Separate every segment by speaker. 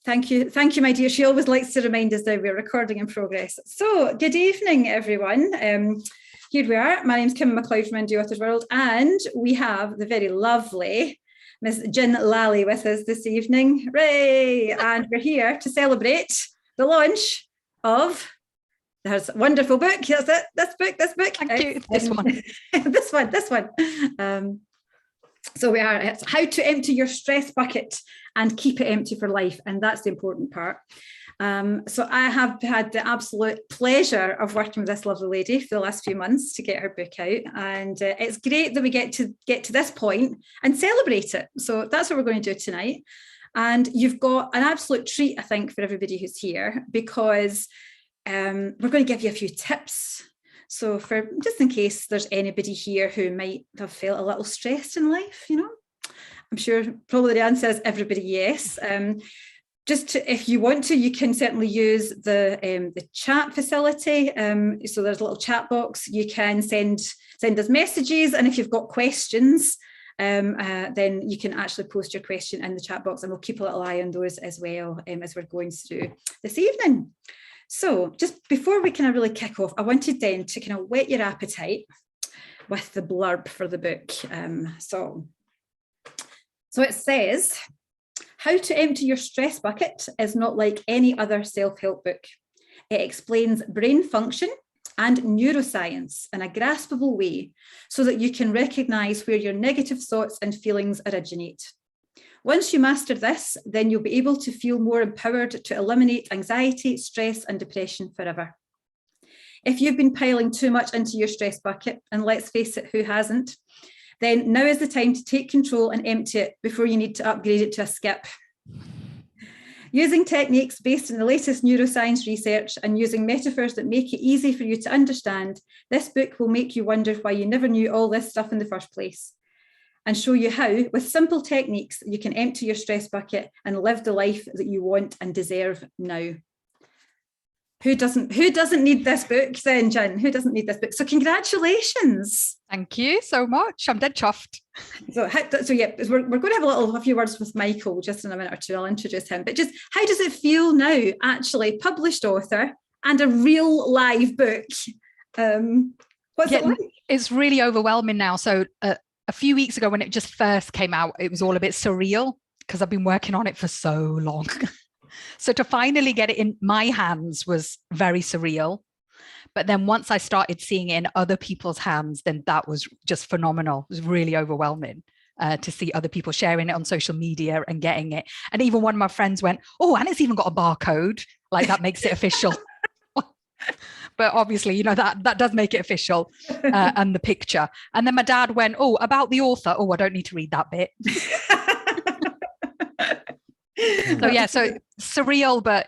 Speaker 1: Thank you, my dear. She always likes to remind us that we're recording in progress. So, good evening, everyone. Here we are. My name's Kim Macleod from Indie Authors World, and we have the very lovely Miss Gin Lalli with us this evening. Hooray! And we're here to celebrate the launch of there's a wonderful book. That's it. This book.
Speaker 2: Thank you. This one.
Speaker 1: this one. So we are. It's how to empty your stress bucket and keep it empty for life, and that's the important part. So I have had the absolute pleasure of working with this lovely lady for the last few months to get her book out, and it's great that we get to this point and celebrate it. So that's what we're going to do tonight. And you've got an absolute treat, I think, for everybody who's here, because we're going to give you a few tips. So for just in case there's anybody here who might have felt a little stressed in life, I'm sure probably the answer is everybody, yes. If you want to, you can certainly use the chat facility. So there's a little chat box. You can send us messages, and if you've got questions, then you can actually post your question in the chat box, and we'll keep a little eye on those as well as we're going through this evening. So just before we kind of really kick off, I wanted then to kind of whet your appetite with the blurb for the book. So it says, how to empty your stress bucket is not like any other self-help book. It explains brain function and neuroscience in a graspable way so that you can recognize where your negative thoughts and feelings originate. Once you master this, then you'll be able to feel more empowered to eliminate anxiety, stress, and depression forever. If you've been piling too much into your stress bucket, and let's face it, who hasn't, then now is the time to take control and empty it before you need to upgrade it to a skip. Using techniques based on the latest neuroscience research and using metaphors that make it easy for you to understand, this book will make you wonder why you never knew all this stuff in the first place, and show you how, with simple techniques, you can empty your stress bucket and live the life that you want and deserve now. Who doesn't need this book then, Jen? Who doesn't need this book? So congratulations.
Speaker 2: Thank you so much. I'm dead chuffed.
Speaker 1: So yeah, we're going to have a few words with Michael just in a minute or two. I'll introduce him. But just how does it feel now, actually, published author and a real live book? What's it like?
Speaker 2: It's really overwhelming now. So a few weeks ago when it just first came out, it was all a bit surreal because I've been working on it for so long. So to finally get it in my hands was very surreal. But then once I started seeing it in other people's hands, then that was just phenomenal. It was really overwhelming to see other people sharing it on social media and getting it. And even one of my friends went, oh, and it's even got a barcode, like that makes it official. But obviously, that does make it official, and the picture. And then my dad went, oh, about the author. Oh, I don't need to read that bit. So surreal, but,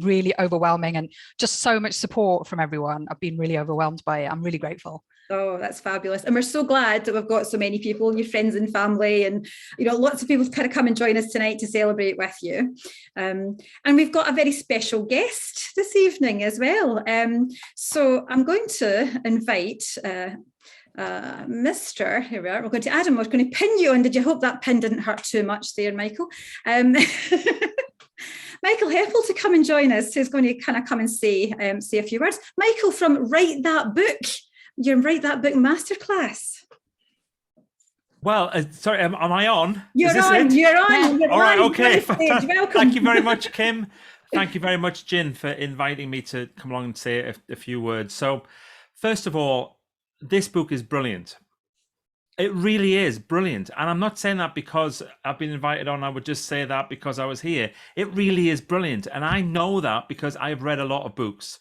Speaker 2: really overwhelming, and just so much support from everyone. I've been really overwhelmed by it. I'm really grateful.
Speaker 1: Oh, that's fabulous. And we're so glad that we've got so many people, your friends and family, and, lots of people kind of come and join us tonight to celebrate with you. And we've got a very special guest this evening as well. So I'm going to invite Mr. Here we are. We're going to Adam. We're going to pin you on. Did you hope that pin didn't hurt too much there, Michael? Michael Heppell to come and join us, who's going to kind of come and say a few words. Michael from Write That Book. Your Write That Book masterclass.
Speaker 3: Well, sorry, am I on?
Speaker 1: You're on. You're on.
Speaker 3: All right, okay.
Speaker 1: Welcome.
Speaker 3: Thank you very much, Kim. Thank you very much, Gin, for inviting me to come along and say a few words. So, first of all, this book is brilliant. It really is brilliant. And I'm not saying that because I've been invited on. I would just say that because I was here. It really is brilliant. And I know that because I've read a lot of books.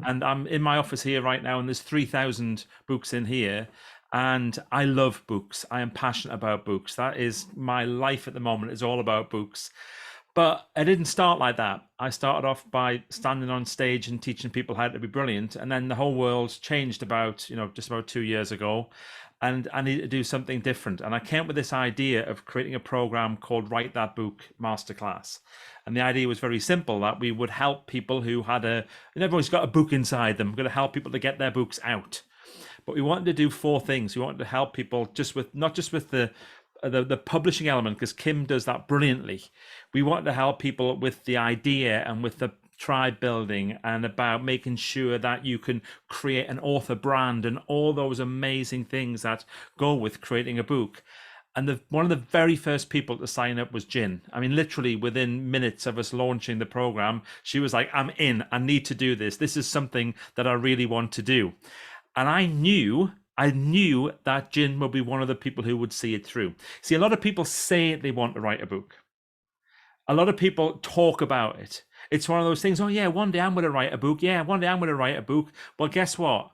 Speaker 3: And I'm in my office here right now, and there's 3,000 books in here. And I love books. I am passionate about books. That is my life at the moment, is all about books. But I didn't start like that. I started off by standing on stage and teaching people how to be brilliant. And then the whole world changed about, just about 2 years ago. And I needed to do something different. And I came up with this idea of creating a program called Write That Book Masterclass. And the idea was very simple, that we would help people who had and everyone's got a book inside them. We're going to help people to get their books out. But we wanted to do 4 things. We wanted to help people not just with the the publishing element, because Kim does that brilliantly. We want to help people with the idea and with the tribe building and about making sure that you can create an author brand and all those amazing things that go with creating a book. And one of the very first people to sign up was Gin. I mean, literally within minutes of us launching the program, she was like, I'm in, I need to do this. This is something that I really want to do. And I knew that Gin would be one of the people who would see it through. See, a lot of people say they want to write a book. A lot of people talk about it. It's one of those things, oh yeah, one day I'm going to write a book. Yeah, one day I'm going to write a book. Well, guess what?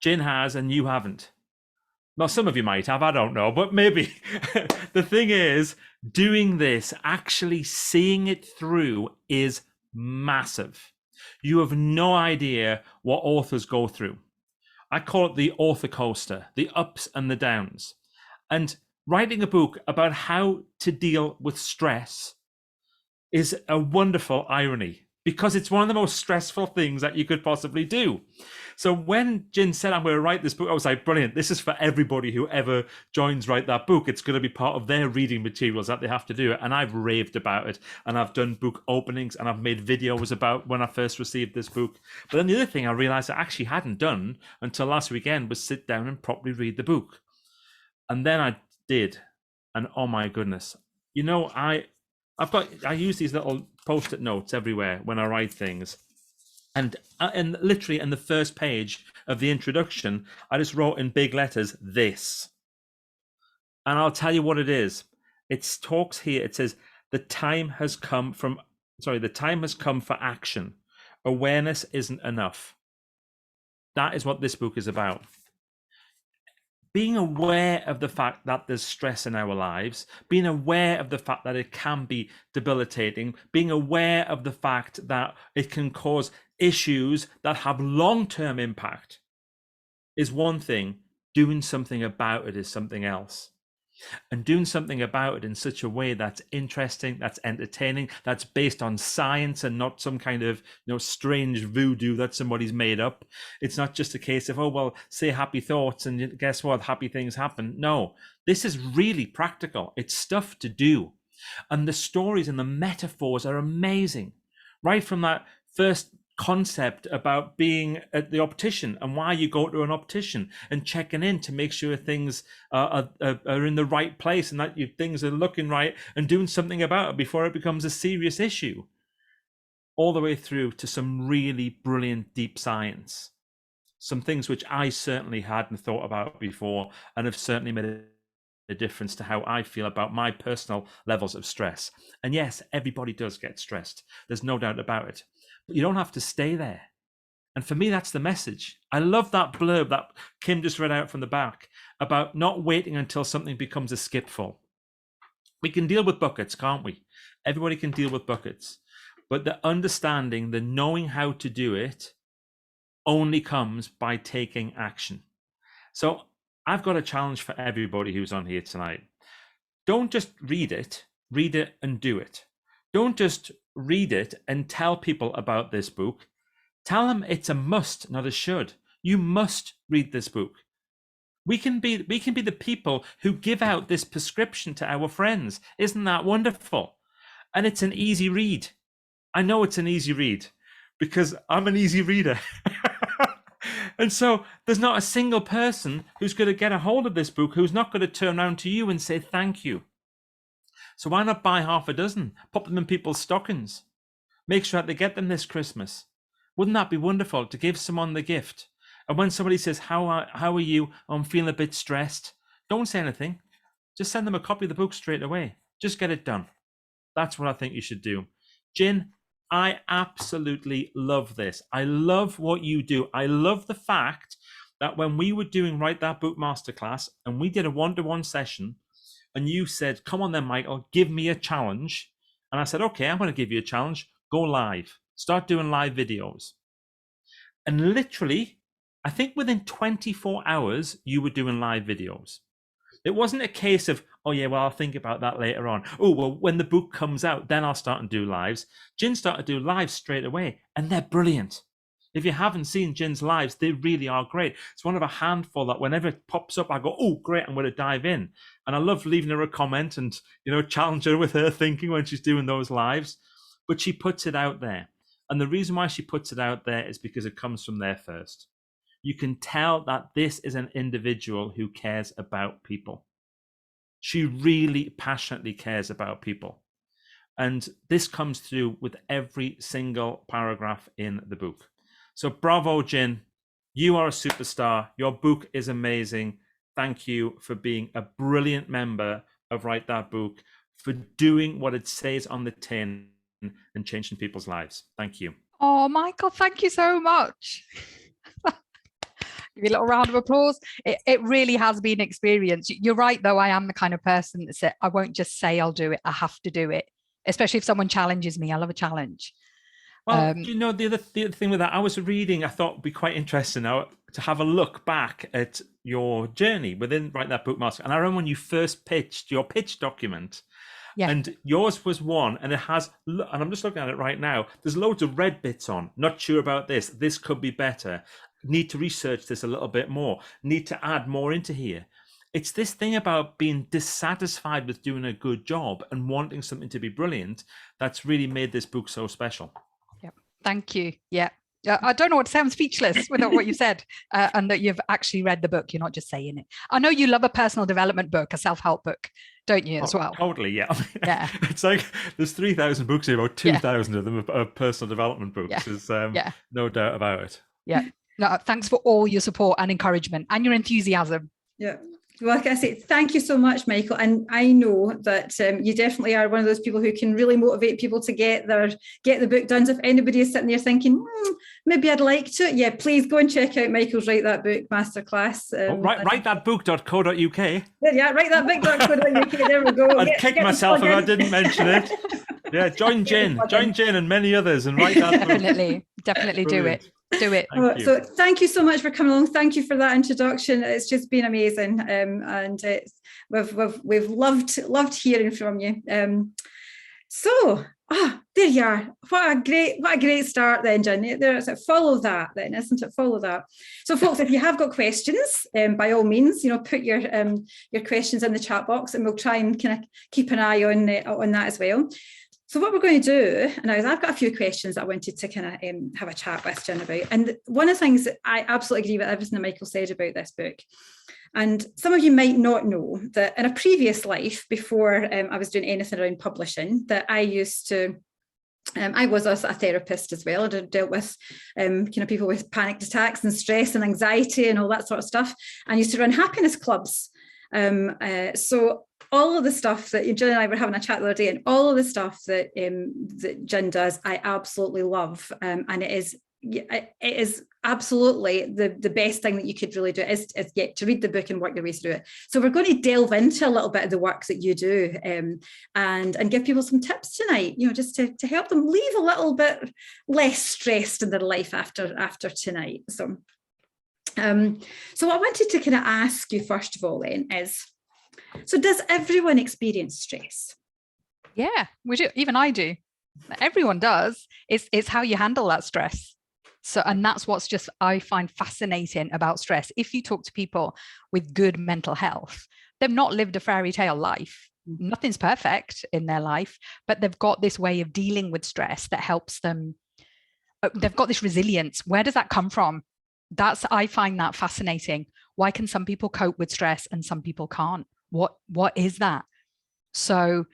Speaker 3: Gin has and you haven't. Well, some of you might have, I don't know, but maybe. The thing is, doing this, actually seeing it through is massive. You have no idea what authors go through. I call it the author coaster, the ups and the downs. And writing a book about how to deal with stress is a wonderful irony, because it's one of the most stressful things that you could possibly do. So when Gin said, I'm going to write this book, I was like, brilliant. This is for everybody who ever joins write that book. It's going to be part of their reading materials that they have to do it. And I've raved about it. And I've done book openings and I've made videos about when I first received this book. But then the other thing I realized I actually hadn't done until last weekend was sit down and properly read the book. And then I did. And oh my goodness, you know, I use these little post-it notes everywhere when I write things. And literally in the first page of the introduction, I just wrote in big letters, this. And I'll tell you what it is. It talks here. It says, the time has come for action. Awareness isn't enough. That is what this book is about. Being aware of the fact that there's stress in our lives, being aware of the fact that it can be debilitating, being aware of the fact that it can cause issues that have long-term impact is one thing. Doing something about it is something else. And doing something about it in such a way that's interesting, that's entertaining, that's based on science and not some kind of, strange voodoo that somebody's made up. It's not just a case of, oh, well, say happy thoughts and guess what? Happy things happen. No, this is really practical. It's stuff to do. And the stories and the metaphors are amazing. Right from that first concept about being at the optician and why you go to an optician and checking in to make sure things are in the right place and that things are looking right and doing something about it before it becomes a serious issue, all the way through to some really brilliant deep science, some things which I certainly hadn't thought about before and have certainly made a difference to how I feel about my personal levels of stress. And yes, everybody does get stressed. There's no doubt about it. But you don't have to stay there. And for me, that's the message. I love that blurb that Kim just read out from the back about not waiting until something becomes a skipful. We can deal with buckets, can't we? Everybody can deal with buckets. But the understanding, the knowing how to do it only comes by taking action. So I've got a challenge for everybody who's on here tonight. Don't just read it and do it. Don't just read it and tell people about this book. Tell them it's a must, not a should. You must read this book. We can be the people who give out this prescription to our friends. Isn't that wonderful? And it's an easy read. I know it's an easy read because I'm an easy reader. And so there's not a single person who's going to get a hold of this book who's not going to turn around to you and say thank you. So why not buy half a dozen, pop them in people's stockings, make sure that they get them this Christmas? Wouldn't that be wonderful to give someone the gift? And when somebody says, how are you? I'm feeling a bit stressed. Don't say anything. Just send them a copy of the book straight away. Just get it done. That's what I think you should do. Gin, I absolutely love this. I love what you do. I love the fact that when we were doing Write That Book Masterclass and we did a one-to-one session and you said, come on then, Michael, give me a challenge. And I said, okay, I'm going to give you a challenge. Go live. Start doing live videos. And literally, I think within 24 hours, you were doing live videos. It wasn't a case of, oh yeah, well, I'll think about that later on. Oh, well, when the book comes out, then I'll start and do lives. Gin started to do lives straight away, and they're brilliant. If you haven't seen Gin's lives, they really are great. It's one of a handful that whenever it pops up, I go, oh, great, I'm going to dive in. And I love leaving her a comment and, challenge her with her thinking when she's doing those lives. But she puts it out there. And the reason why she puts it out there is because it comes from there first. You can tell that this is an individual who cares about people. She really passionately cares about people. And this comes through with every single paragraph in the book. So bravo, Gin. You are a superstar. Your book is amazing. Thank you for being a brilliant member of Write That Book, for doing what it says on the tin and changing people's lives. Thank you.
Speaker 2: Oh, Michael, thank you so much. Give you a little round of applause. It really has been an experience. You're right, though. I am the kind of person that said, I won't just say I'll do it. I have to do it, especially if someone challenges me. I love a challenge.
Speaker 3: Well, the other thing with that, I was reading, I thought would be quite interesting now to have a look back at your journey within Write That Book Master. And I remember when you first pitched your pitch document, and yours was one, and it has, and I'm just looking at it right now, there's loads of red bits on, not sure about this could be better, need to research this a little bit more, need to add more into here. It's this thing about being dissatisfied with doing a good job and wanting something to be brilliant that's really made this book so special.
Speaker 2: Thank you. Yeah. I don't know what to say. I'm speechless with what you said, and that you've actually read the book. You're not just saying it. I know you love a personal development book, a self-help book, don't you, as well?
Speaker 3: Totally, yeah.
Speaker 2: Yeah.
Speaker 3: It's like there's 3,000 books here, about 2,000 of them are personal development books.
Speaker 2: Yeah.
Speaker 3: There's no doubt about it.
Speaker 2: Yeah. No, thanks for all your support and encouragement and your enthusiasm.
Speaker 1: Yeah. Well, like I say, thank you so much, Michael. And I know that you definitely are one of those people who can really motivate people to get the book done. So if anybody is sitting there thinking, maybe I'd like to, please go and check out Michael's Write That Book masterclass.
Speaker 3: Writethatbook.co.uk.
Speaker 1: Yeah, writethatbook.co.uk. There we go.
Speaker 3: I'd kick myself if I didn't mention it. Yeah, join Gin and many others and write that book. Definitely
Speaker 2: do it. Do it.
Speaker 1: So thank you so much for coming along. Thank you for that introduction. It's just been amazing, and we've loved hearing from you. There you are. What a great start then, Gin. Follow that then, isn't it? Follow that. So folks, if you have got questions, by all means, put your questions in the chat box, and we'll try and kind of keep an eye on that as well. So what we're going to do now is I've got a few questions that I wanted to kind of have a chat with Gin about. And one of the things that I absolutely agree with everything that Michael said about this book. And some of you might not know that in a previous life, before I was doing anything around publishing, that I used to, I was also a therapist as well. I dealt with people with panic attacks and stress and anxiety and all that sort of stuff. And used to run happiness clubs. So all of the stuff that Gin and I were having a chat the other day, and all of the stuff that Gin does, I absolutely love, and it is absolutely the best thing that you could really do is get to read the book and work your way through it. So we're going to delve into a little bit of the work that you do, and give people some tips tonight, just to help them leave a little bit less stressed in their life after tonight. So what I wanted to kind of ask you first of all then is, so does everyone experience stress?
Speaker 2: Yeah, we do. Even I do. Everyone does. It's how you handle that stress. So, and that's what's just, I find fascinating about stress. If you talk to people with good mental health, they've not lived a fairy tale life. Nothing's perfect in their life, but they've got this way of dealing with stress that helps them. They've got this resilience. Where does that come from? I find that fascinating. Why can some people cope with stress and some people can't? What is that? So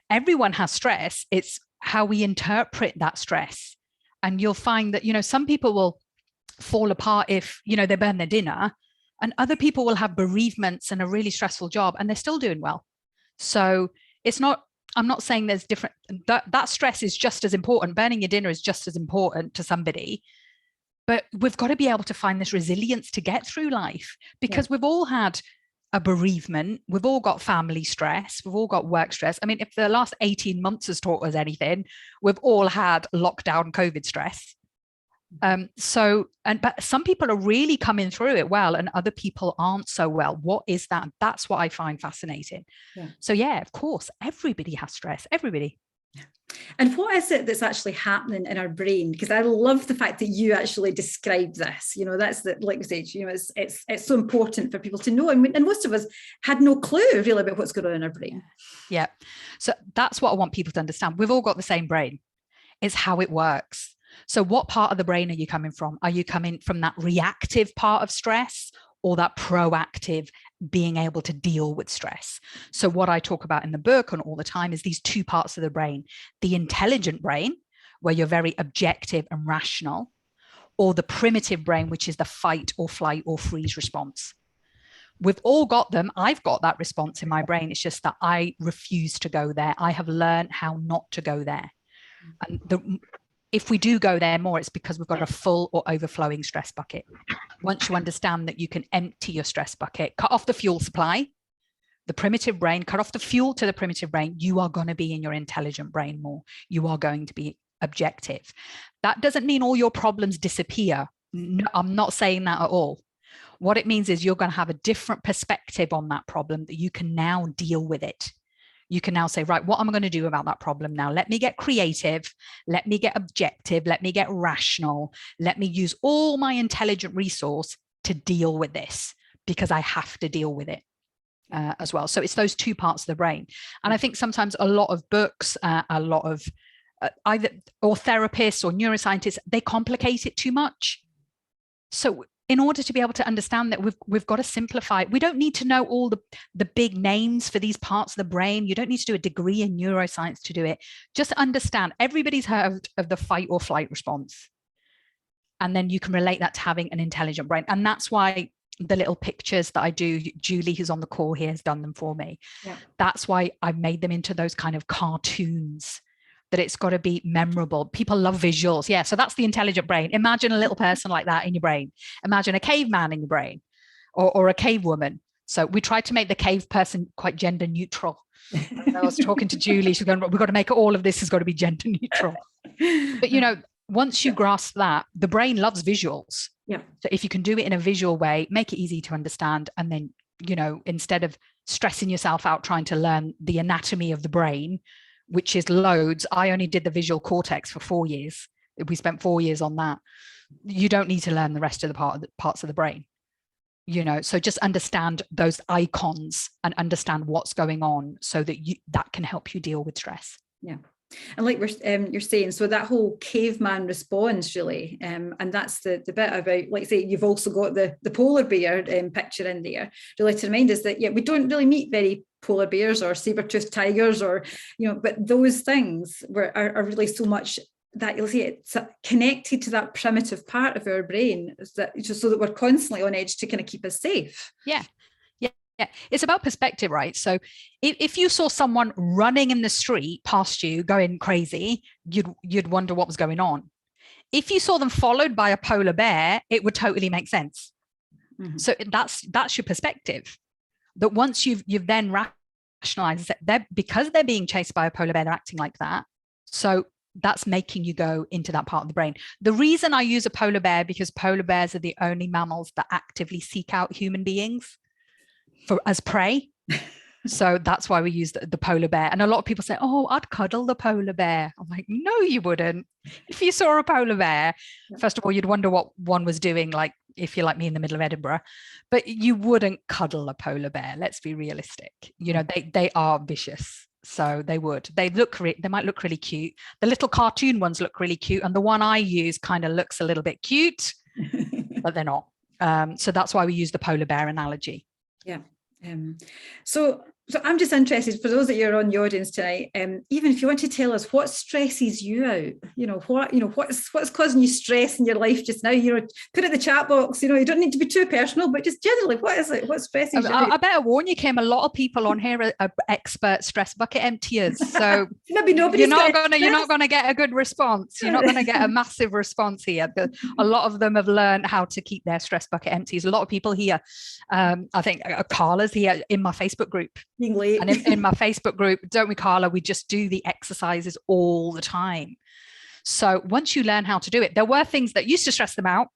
Speaker 2: everyone has stress. It's how we interpret that stress. And you'll find that, some people will fall apart if, they burn their dinner, and other people will have bereavements and a really stressful job and they're still doing well. So I'm not saying there's different, that stress is just as important. Burning your dinner is just as important to somebody. But we've got to be able to find this resilience to get through life, because we've all had a bereavement. We've all got family stress. We've all got work stress. I mean, if the last 18 months has taught us anything, we've all had lockdown COVID stress. But some people are really coming through it well, and other people aren't so well. What is that? That's what I find fascinating. Yeah. So of course, everybody has stress. Everybody.
Speaker 1: And what is it that's actually happening in our brain? Because I love the fact that you actually describe this. You know, that's the, like I said, you know, it's so important for people to know. And most of us had no clue really about what's going on in our brain.
Speaker 2: Yeah. So that's what I want people to understand. We've all got the same brain. It's how it works. So what part of the brain are you coming from? Are you coming from that reactive part of stress, or that proactive being able to deal with stress? So what I talk about in the book and all the time is these two parts of the brain: the intelligent brain, where you're very objective and rational, or the primitive brain, which is the fight or flight or freeze response. We've all got them. I've got that response in my brain. It's just that I refuse to go there. I have learned how not to go there. And if we do go there more, it's because we've got a full or overflowing stress bucket. Once you understand that you can empty your stress bucket, cut off the fuel supply, the primitive brain, cut off the fuel to the primitive brain, you are going to be in your intelligent brain more. You are going to be objective. That doesn't mean all your problems disappear. No, I'm not saying that at all. What it means is you're going to have a different perspective on that problem, that you can now deal with it. You can now say, right, what am I going to do about that problem now? Let me get creative. Let me get objective. Let me get rational. Let me use all my intelligent resource to deal with this, because I have to deal with it as well. So it's those two parts of the brain. And I think sometimes a lot of books, a lot of either or therapists or neuroscientists, they complicate it too much. So in order to be able to understand that, we've got to simplify. We don't need to know all the big names for these parts of the brain. You don't need to do a degree in neuroscience to do it. Just understand. Everybody's heard of the fight or flight response. And then you can relate that to having an intelligent brain. And that's why the little pictures that I do, Julie, who's on the call here, has done them for me. Yeah. That's why I made them into those kind of cartoons, that it's got to be memorable. People love visuals. Yeah. So that's the intelligent brain. Imagine a little person like that in your brain. Imagine a caveman in your brain, or a cave woman. So we tried to make the cave person quite gender neutral. I was talking to Julie. She's going, we've got to make all of this has got to be gender neutral. But, you know, once you grasp that, the brain loves visuals. Yeah. So if you can do it in a visual way, make it easy to understand. And then, you know, instead of stressing yourself out trying to learn the anatomy of the brain, which is loads. I only did the visual cortex for 4 years. We spent 4 years on that. You don't need to learn the rest of the parts of the brain, you know. So just understand those icons and understand what's going on, so that that can help you deal with stress. Yeah.
Speaker 1: And like you're saying, so that whole caveman response really, and that's the bit about, like say, you've also got the polar bear picture in there, really to remind us that, yeah, we don't really meet very polar bears or saber-toothed tigers, or, you know, but those things are really so much that you'll see it's connected to that primitive part of our brain, that just so that we're constantly on edge to kind of keep us safe.
Speaker 2: Yeah. Yeah, it's about perspective, right? So if you saw someone running in the street past you going crazy, you'd wonder what was going on. If you saw them followed by a polar bear, it would totally make sense. Mm-hmm. So that's your perspective. That once you've then rationalized that because they're being chased by a polar bear, they're acting like that. So that's making you go into that part of the brain. The reason I use a polar bear, because polar bears are the only mammals that actively seek out human beings as prey. So that's why we use the polar bear. And a lot of people say, oh, I'd cuddle the polar bear. I'm like, no, you wouldn't. If you saw a polar bear, first of all, you'd wonder what one was doing, like if you're like me in the middle of Edinburgh, but you wouldn't cuddle a polar bear. Let's be realistic. You know, they are vicious. So they might look really cute. The little cartoon ones look really cute. And the one I use kind of looks a little bit cute, but they're not. So that's why we use the polar bear analogy.
Speaker 1: Yeah. So I'm just interested, for those that you're on the audience tonight, even if you want to tell us what stresses you out, what's causing you stress in your life just now, put it in the chat box. You don't need to be too personal, but just generally, what is it? What stresses you out?
Speaker 2: I better warn you, Kim, a lot of people on here are expert stress bucket emptiers. So
Speaker 1: maybe you're
Speaker 2: not going to get a good response. You're not going to get a massive response here. A lot of them have learned how to keep their stress bucket empties. A lot of people here, I think Carla's here in my Facebook group. And in my Facebook group, don't we, Carla? We just do the exercises all the time. So once you learn how to do it, there were things that used to stress them out,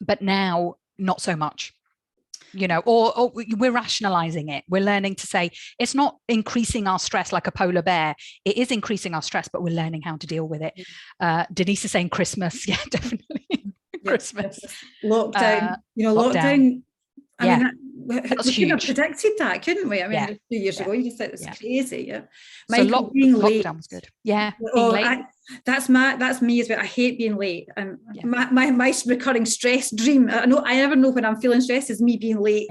Speaker 2: but now not so much. or we're rationalizing it. We're learning to say it's not increasing our stress like a polar bear. It is increasing our stress, but we're learning how to deal with it. Denise is saying Christmas. Yeah, definitely. Christmas.
Speaker 1: Lockdown. Lockdown. I mean, we couldn't
Speaker 2: huge.
Speaker 1: have predicted that, couldn't we? I mean, just 2 years ago, you just said it was crazy. Yeah.
Speaker 2: Michael, being late. Lockdown was good. Yeah. Being late.
Speaker 1: That's me as well. I hate being late. My recurring stress dream. I never know when I'm feeling stressed is me being late.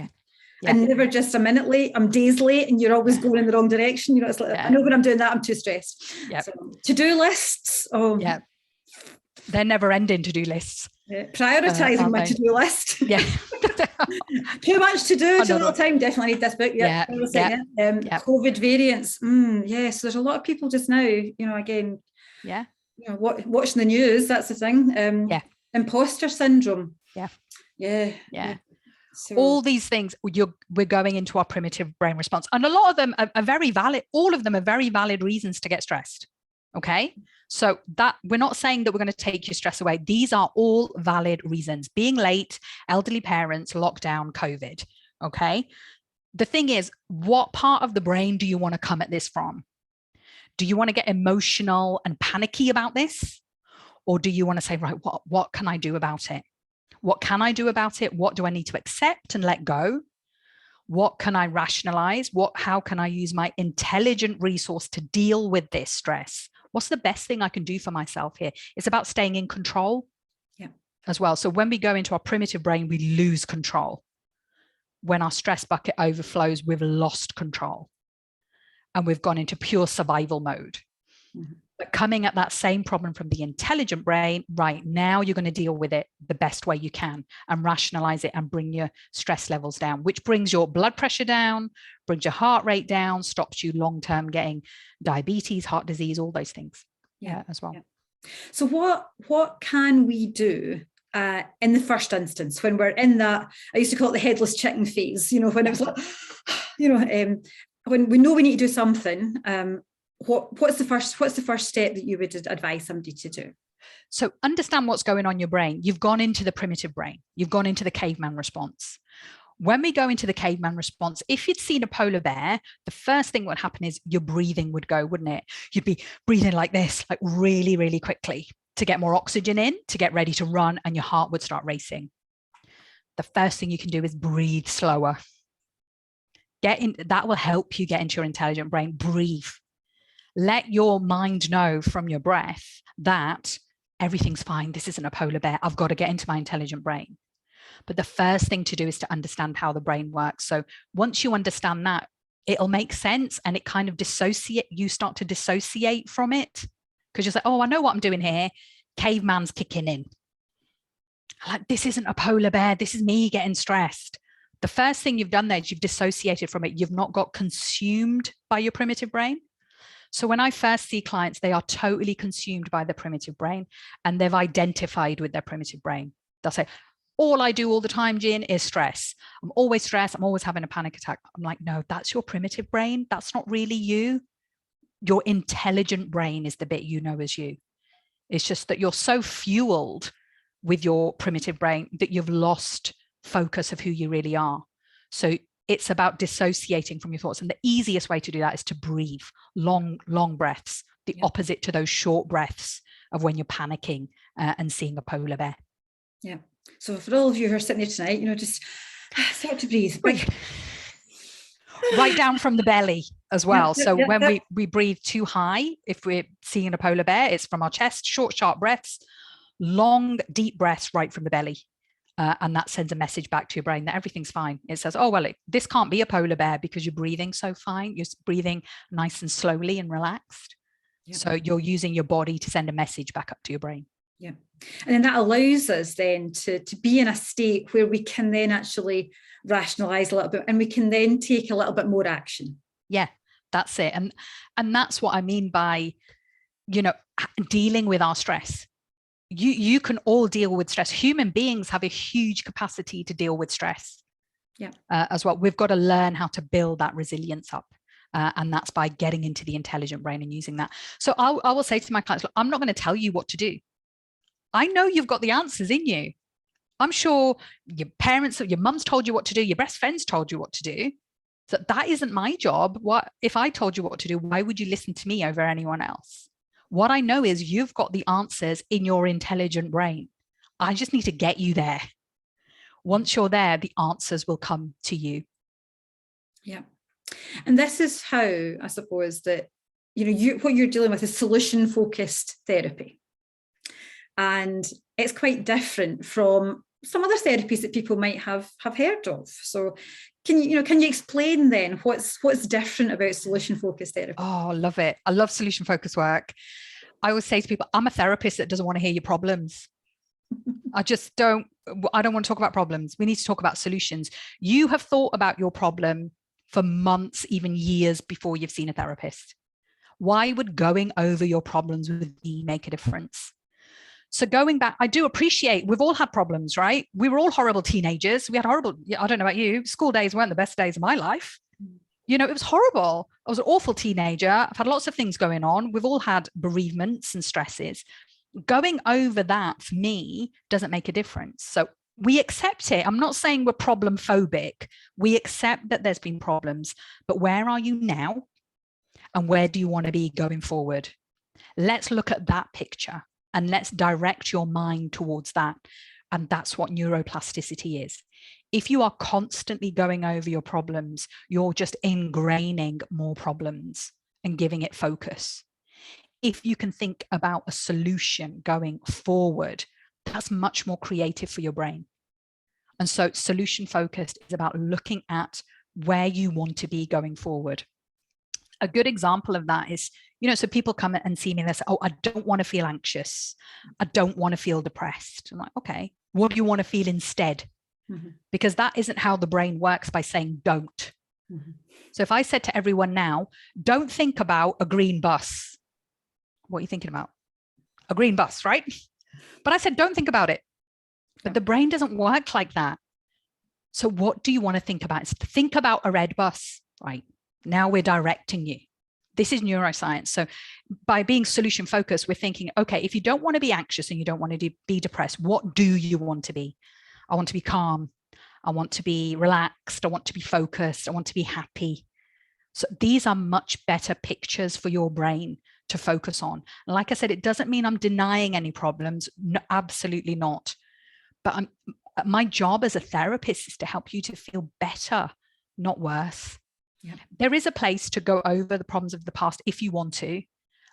Speaker 1: I'm never just a minute late. I'm days late, and you're always going in the wrong direction. It's like I know when I'm doing that, I'm too stressed. So, to-do lists.
Speaker 2: They're never ending to-do lists.
Speaker 1: Prioritizing my to-do list. Too much to do, too little time. Definitely need this book. COVID variants. Yes, there's a lot of people just now, again, watching the news, that's the thing. Imposter syndrome. So,
Speaker 2: all these things, we're going into our primitive brain response, and a lot of them are very valid. All of them are very valid reasons to get stressed. Okay, so that we're not saying that we're going to take your stress away. These are all valid reasons: being late, elderly parents, lockdown, COVID. Okay, the thing is, what part of the brain do you want to come at this from? Do you want to get emotional and panicky about this, or do you want to say, right, what can I do about it? What can I do about it? What do I need to accept and let go? What can I rationalize? How can I use my intelligent resource to deal with this stress? What's the best thing I can do for myself here? It's about staying in control as well. So when we go into our primitive brain, we lose control. When our stress bucket overflows, we've lost control and we've gone into pure survival mode. But coming at that same problem from the intelligent brain, right now you're going to deal with it the best way you can and rationalize it and bring your stress levels down, which brings your blood pressure down, brings your heart rate down, stops you long-term getting diabetes, heart disease, all those things as well.
Speaker 1: So what can we do in the first instance when we're in that, I used to call it the headless chicken phase, when it was like, when we know we need to do something, what's the first step that you would advise somebody to do?
Speaker 2: So understand what's going on in your brain. You've gone into the primitive brain. You've gone into the caveman response. When we go into the caveman response, if you'd seen a polar bear, the first thing that would happen is your breathing would go, wouldn't it? You'd be breathing like this, like really, really quickly to get more oxygen in, to get ready to run, and your heart would start racing. The first thing you can do is breathe slower. That will help you get into your intelligent brain. Breathe. Let your mind know from your breath that everything's fine. This isn't a polar bear. I've got to get into my intelligent brain. But the first thing to do is to understand how the brain works. So once you understand that, it'll make sense, and it kind of you start to dissociate from it, because you're like, oh, I know what I'm doing here. Caveman's kicking in. Like, this isn't a polar bear. This is me getting stressed. The first thing you've done there is you've dissociated from it. You've not got consumed by your primitive brain. So when I first see clients, they are totally consumed by the primitive brain, and they've identified with their primitive brain. They'll say, all I do all the time, Gin, is stress. I'm always stressed. I'm always having a panic attack. I'm like, no, that's your primitive brain. That's not really you. Your intelligent brain is the bit you know as you. It's just that you're so fueled with your primitive brain that you've lost focus of who you really are. So it's about dissociating from your thoughts. And the easiest way to do that is to breathe long, long breaths, the opposite to those short breaths of when you're panicking and seeing a polar bear.
Speaker 1: Yeah. So for all of you who are sitting there tonight, just start to breathe.
Speaker 2: Right down from the belly as well. So when we breathe too high, if we're seeing a polar bear, it's from our chest, short, sharp breaths, long, deep breaths right from the belly. And that sends a message back to your brain that everything's fine. It says, oh, well, this can't be a polar bear because you're breathing so fine. You're breathing nice and slowly and relaxed. Yeah. So you're using your body to send a message back up to your brain.
Speaker 1: Yeah. And then that allows us then to be in a state where we can then actually rationalize a little bit, and we can then take a little bit more action.
Speaker 2: Yeah, that's it. And that's what I mean by, dealing with our stress. You can all deal with stress. Human beings have a huge capacity to deal with stress.
Speaker 1: Yeah.
Speaker 2: As well. We've got to learn how to build that resilience up. And that's by getting into the intelligent brain and using that. So I will say to my clients, look, I'm not going to tell you what to do. I know you've got the answers in you. I'm sure your parents or your mum's told you what to do, your best friends told you what to do. So that isn't my job. What if I told you what to do? Why would you listen to me over anyone else? What I know is you've got the answers in your intelligent brain. I just need to get you there. Once you're there, the answers will come to you.
Speaker 1: Yeah. And this is how, I suppose, that, what you're dealing with is solution-focused therapy. And it's quite different from some other therapies that people might have heard of. So can you explain then what's different about solution-focused therapy?
Speaker 2: Oh, I love it. I love solution-focused work. I always say to people, I'm a therapist that doesn't want to hear your problems. I don't want to talk about problems. We need to talk about solutions. You have thought about your problem for months, even years before you've seen a therapist. Why would going over your problems with me make a difference? So going back, I do appreciate we've all had problems, right? We were all horrible teenagers. We had horrible, I don't know about you, school days weren't the best days of my life. It was horrible. I was an awful teenager. I've had lots of things going on. We've all had bereavements and stresses. Going over that for me doesn't make a difference. So we accept it. I'm not saying we're problem phobic. We accept that there's been problems, but where are you now? And where do you want to be going forward? Let's look at that picture and let's direct your mind towards that. And that's what neuroplasticity is. If you are constantly going over your problems, you're just ingraining more problems and giving it focus. If you can think about a solution going forward, that's much more creative for your brain. And so solution focused is about looking at where you want to be going forward. A good example of that is, so people come and see me and they say, oh, I don't want to feel anxious. I don't want to feel depressed. I'm like, okay, what do you want to feel instead? Mm-hmm. Because that isn't how the brain works by saying don't. Mm-hmm. So if I said to everyone now, don't think about a green bus. What are you thinking about? A green bus, right? But I said, don't think about it. But the brain doesn't work like that. So what do you want to think about? It's think about a red bus, right? Now we're directing you. This is neuroscience. So by being solution focused, we're thinking, okay, if you don't want to be anxious and you don't want to be depressed, what do you want to be? I want to be calm. I want to be relaxed. I want to be focused. I want to be happy. So these are much better pictures for your brain to focus on. And like I said, it doesn't mean I'm denying any problems. No, absolutely not. But my job as a therapist is to help you to feel better, not worse. Yeah. There is a place to go over the problems of the past if you want to.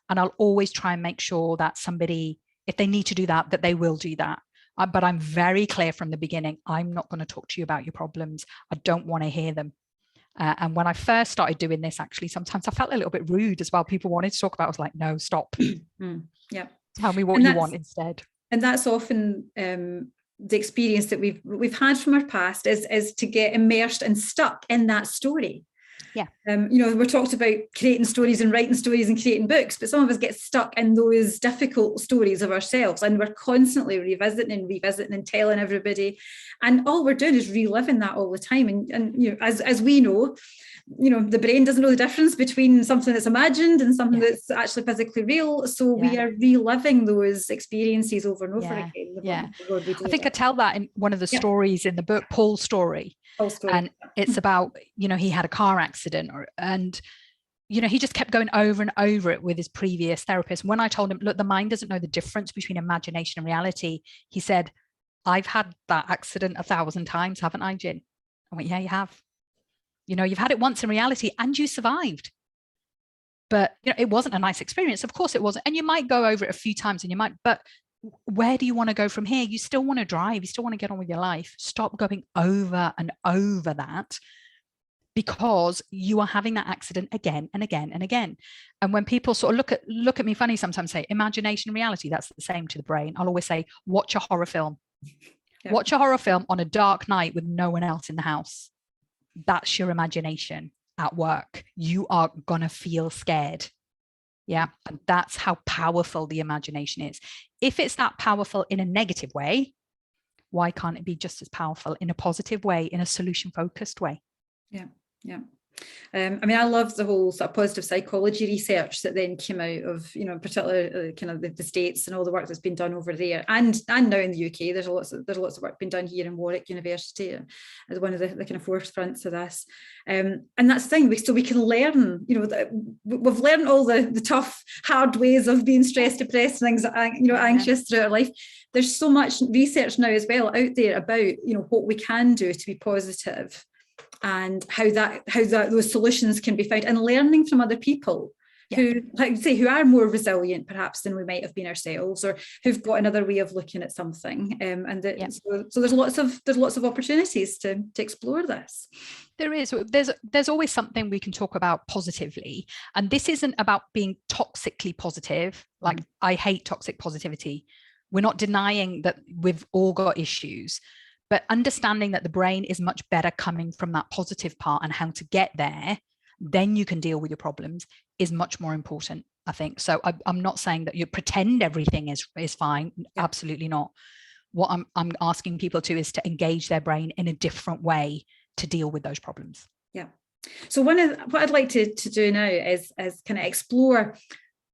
Speaker 2: And I'll always try and make sure that somebody, if they need to do that, that they will do that. But I'm very clear from the beginning, I'm not going to talk to you about your problems. I don't want to hear them. And when I first started doing this, actually, sometimes I felt a little bit rude as well. People wanted to talk about it. I was like, no, stop.
Speaker 1: Yeah.
Speaker 2: Tell me what you want instead. And
Speaker 1: that's often the experience that we've had from our past is to get immersed and stuck in that story.
Speaker 2: Yeah.
Speaker 1: We're talked about creating stories and writing stories and creating books, but some of us get stuck in those difficult stories of ourselves, and we're constantly revisiting and telling everybody, and all we're doing is reliving that all the time. And as we know, the brain doesn't know the difference between something that's imagined and something that's actually physically real. So we are reliving those experiences over and over again.
Speaker 2: I think I tell that in one of the stories in the book, Paul's story. And it's about, he had a car accident and he just kept going over and over it with his previous therapist. When I told him, look, the mind doesn't know the difference between imagination and reality, he said, I've had that accident 1,000 times, haven't I, Gin? I went, yeah, you have. You've had it once in reality and you survived. But it wasn't a nice experience. Of course it wasn't. And you might go over it a few times but where do you want to go from here? You still want to drive. You still want to get on with your life. Stop going over and over that, because you are having that accident again and again and again. And when people sort of look at me funny sometimes, say imagination and reality, that's the same to the brain. I'll always say, watch a horror film. Yeah. Watch a horror film on a dark night with no one else in the house. That's your imagination at work. You are going to feel scared. Yeah. And that's how powerful the imagination is. If it's that powerful in a negative way, why can't it be just as powerful in a positive way, in a solution-focused way?
Speaker 1: Yeah. Yeah. I mean, I love the whole sort of positive psychology research that then came out of, you know, in particular kind of the States and all the work that's been done over there, and now in the UK. There's lots of work being done here in Warwick University as one of the kind of forefronts of this. And that's the thing, so we can learn, you know, we've learned all the tough, hard ways of being stressed, depressed, and anxious throughout our life. There's so much research now as well out there about, you know, what we can do to be positive, and how those solutions can be found, and learning from other people who, like you say, who are more resilient perhaps than we might have been ourselves, or who've got another way of looking at something. So there's lots of opportunities to explore this.
Speaker 2: There is. There's always something we can talk about positively, and this isn't about being toxically positive. Like, I hate toxic positivity. We're not denying that we've all got issues, but understanding that the brain is much better coming from that positive part, and how to get there, then you can deal with your problems, is much more important, I think. So I'm not saying that you pretend everything is fine. Absolutely not. What I'm asking people to is to engage their brain in a different way to deal with those problems.
Speaker 1: Yeah. So what I'd like to do now is kind of explore,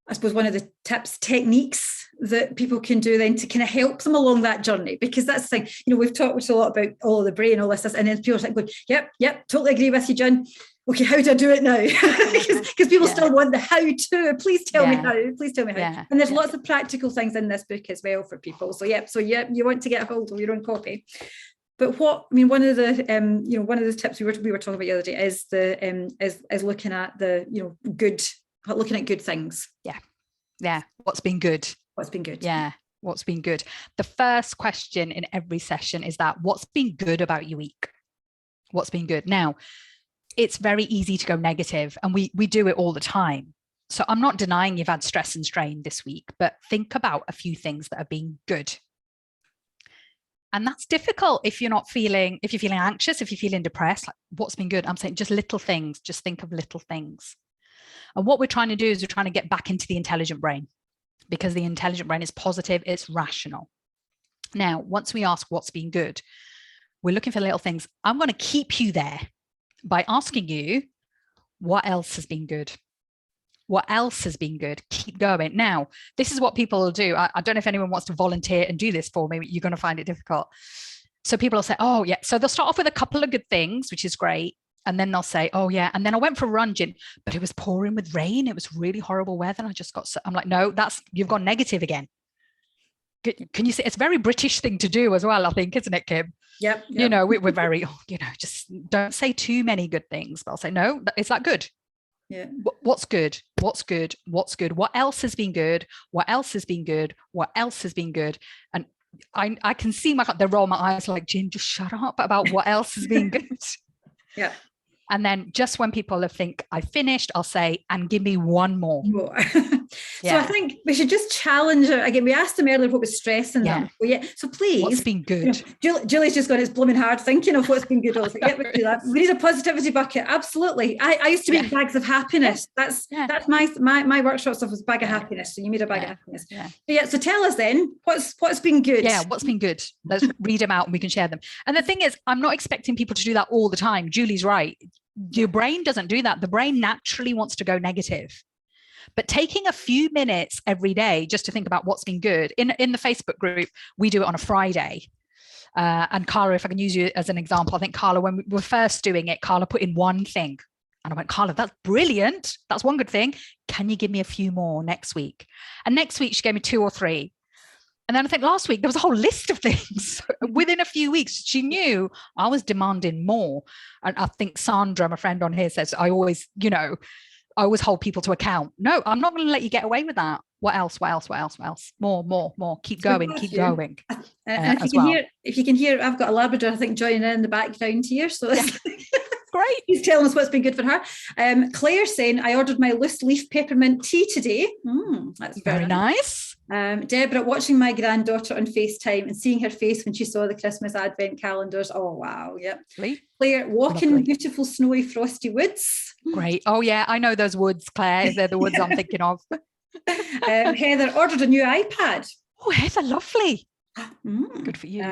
Speaker 1: I suppose, one of the tips, techniques that people can do then to kind of help them along that journey. Because that's the thing, you know, we've talked a lot about all of the brain, all this, and then people are like, yep, totally agree with you, Jen. Okay, how do I do it now? Because people still want the how to. Please tell me how. Please tell me how. Yeah. And there's lots of practical things in this book as well for people. So you want to get a hold of your own copy. But one of the tips we were talking about the other day is is looking at looking at good things.
Speaker 2: Yeah. What's been good? Yeah. What's been good? The first question in every session is that, what's been good about your week? What's been good? Now, it's very easy to go negative, and we do it all the time. So I'm not denying you've had stress and strain this week, but think about a few things that have been good. And that's difficult if you're feeling anxious, if you're feeling depressed. Like, what's been good? I'm saying just little things. Just think of little things. And what we're trying to do is we're trying to get back into the intelligent brain, because the intelligent brain is positive, it's rational. Now, once we ask what's been good, we're looking for little things. I'm going to keep you there by asking you, what else has been good? What else has been good? Keep going. Now, this is what people will do. I don't know if anyone wants to volunteer and do this for me. You're going to find it difficult. So people will say, oh, yeah. So they'll start off with a couple of good things, which is great. And then they'll say, oh, yeah. And then I went for a run, Gin, but it was pouring with rain. It was really horrible weather. And I'm like, no, you've gone negative again. Can you see? It's a very British thing to do as well, I think, isn't it, Kim?
Speaker 1: Yep.
Speaker 2: You know, we're very, just don't say too many good things. But I'll say, no, is that good?
Speaker 1: Yeah.
Speaker 2: What's good? What's good? What's good? What else has been good? What else has been good? What else has been good? And I can see they roll my eyes like, Gin, just shut up about what else has been good.
Speaker 1: Yeah.
Speaker 2: And then just when people think I finished, I'll say, and give me one more.
Speaker 1: So I think we should just challenge it again. We asked them earlier what was stressing them. So please,
Speaker 2: what's been good?
Speaker 1: Julie's just got his blooming hard thinking of what's been good. I was like, we do that. We need a positivity bucket. Absolutely. I used to make bags of happiness. That's my workshop stuff was bag of happiness. So you made a bag of happiness. So tell us then, what's been good?
Speaker 2: Yeah, what's been good? Let's read them out and we can share them. And the thing is, I'm not expecting people to do that all the time. Julie's right. Your brain doesn't do that. The brain naturally wants to go negative. But taking a few minutes every day just to think about what's been good. In the Facebook group, we do it on a Friday. And Carla, if I can use you as an example, I think Carla, when we were first doing it, Carla put in one thing. And I went, Carla, that's brilliant. That's one good thing. Can you give me a few more next week? And next week, she gave me 2 or 3. And then I think last week, there was a whole list of things. Within a few weeks, she knew I was demanding more. And I think Sandra, my friend on here, says, I always hold people to account. No, I'm not going to let you get away with that. What else? More. Keep going.
Speaker 1: If you can hear, I've got a Labrador, I think, joining in the background here. So it's
Speaker 2: great.
Speaker 1: He's telling us what's been good for her. Claire saying, I ordered my loose leaf peppermint tea today. That's
Speaker 2: very nice.
Speaker 1: Deborah, watching my granddaughter on FaceTime and seeing her face when she saw the Christmas advent calendars. Oh, wow. Yep.
Speaker 2: Great.
Speaker 1: Claire, walking in beautiful, snowy, frosty woods.
Speaker 2: Great. Oh, yeah. I know those woods, Claire. They're the woods I'm thinking of.
Speaker 1: Heather ordered a new iPad.
Speaker 2: Oh, Heather, lovely. Good for you.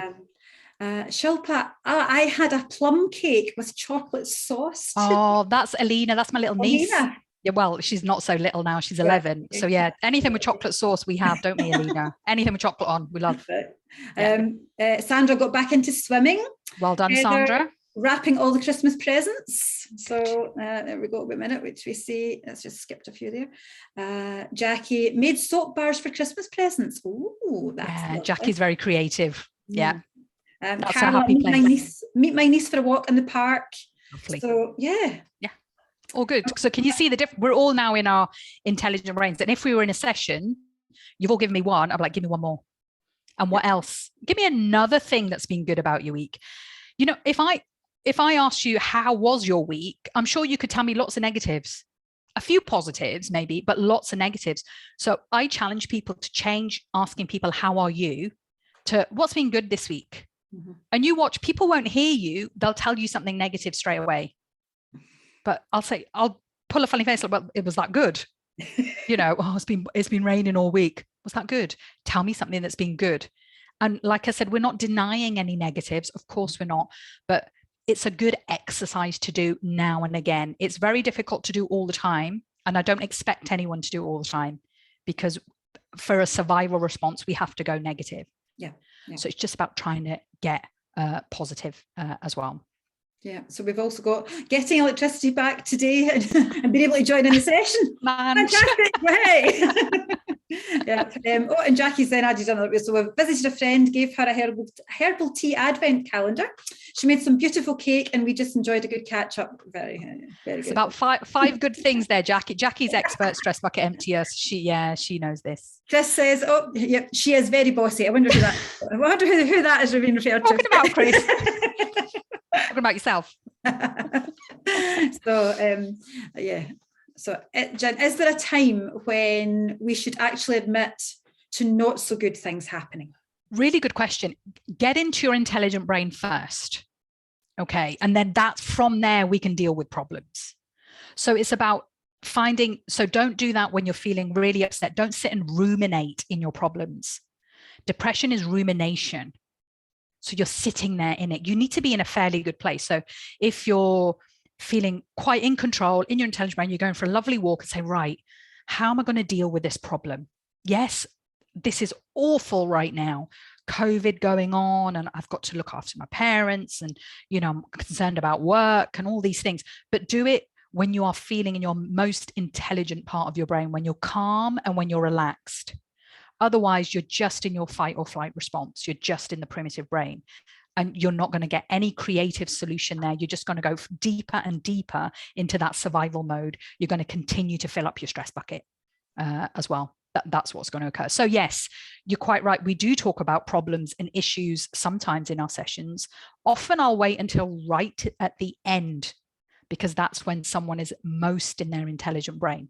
Speaker 1: Shilpa, I had a plum cake with chocolate sauce.
Speaker 2: Oh, that's Alina. That's my little niece.
Speaker 1: Alina.
Speaker 2: Yeah, well, she's not so little now. She's 11. So yeah, anything with chocolate sauce we have, don't we, Alina? Anything with chocolate on, we love.
Speaker 1: Sandra got back into swimming.
Speaker 2: Well done, Sandra.
Speaker 1: Wrapping all the Christmas presents. So there we go. Wait a minute, which we see. Let's just skipped a few there. Jackie made soap bars for Christmas presents. Oh, that's lovely.
Speaker 2: Jackie's very creative. Yeah.
Speaker 1: That's a happy place. Meet my niece for a walk in the park. Lovely. So yeah.
Speaker 2: All good. So can you see the difference? We're all now in our intelligent brains. And if we were in a session, you've all given me one, I'd be like, give me one more. And what else? Give me another thing that's been good about your week. You know, if I asked you, how was your week? I'm sure you could tell me lots of negatives, a few positives maybe, but lots of negatives. So I challenge people to change asking people, how are you, to what's been good this week? Mm-hmm. And you watch, people won't hear you. They'll tell you something negative straight away. But I'll pull a funny face like, well, it was that good. You know, oh, it's been raining all week. Was that good? Tell me something that's been good. And like I said, we're not denying any negatives. Of course we're not. But it's a good exercise to do now and again. It's very difficult to do all the time. And I don't expect anyone to do it all the time, because for a survival response, we have to go negative. Yeah. So it's just about trying to get positive as well.
Speaker 1: Yeah, so we've also got getting electricity back today and being able to join in the session. Fantastic, way. Yeah. Oh, and Jackie's then added another. So we visited a friend, gave her a herbal tea advent calendar. She made some beautiful cake, and we just enjoyed a good catch up. Very good.
Speaker 2: It's about five good things there, Jackie. Jackie's expert stress bucket emptier. She knows this.
Speaker 1: Chris says, "Oh, yeah, she is very bossy." I wonder who that is being referred to.
Speaker 2: Talking about Chris. Talking about yourself.
Speaker 1: So yeah. So Jen, is there a time when we should actually admit to not so good things happening?
Speaker 2: Really good question. Get into your intelligent brain first. Okay. And then that's from there we can deal with problems. So it's about finding, so don't do that when you're feeling really upset. Don't sit and ruminate in your problems. Depression is rumination. So you're sitting there in it. You need to be in a fairly good place. So if you're feeling quite in control in your intelligent brain, you're going for a lovely walk and say, right, how am I going to deal with this problem? Yes, this is awful right now. COVID going on, and I've got to look after my parents, and, you know, I'm concerned about work and all these things. But do it when you are feeling in your most intelligent part of your brain, when you're calm and when you're relaxed. Otherwise, you're just in your fight or flight response. You're just in the primitive brain, and you're not going to get any creative solution there. You're just going to go deeper and deeper into that survival mode. You're going to continue to fill up your stress bucket as well. That's what's going to occur. So yes, you're quite right. We do talk about problems and issues sometimes in our sessions. Often I'll wait until right at the end, because that's when someone is most in their intelligent brain.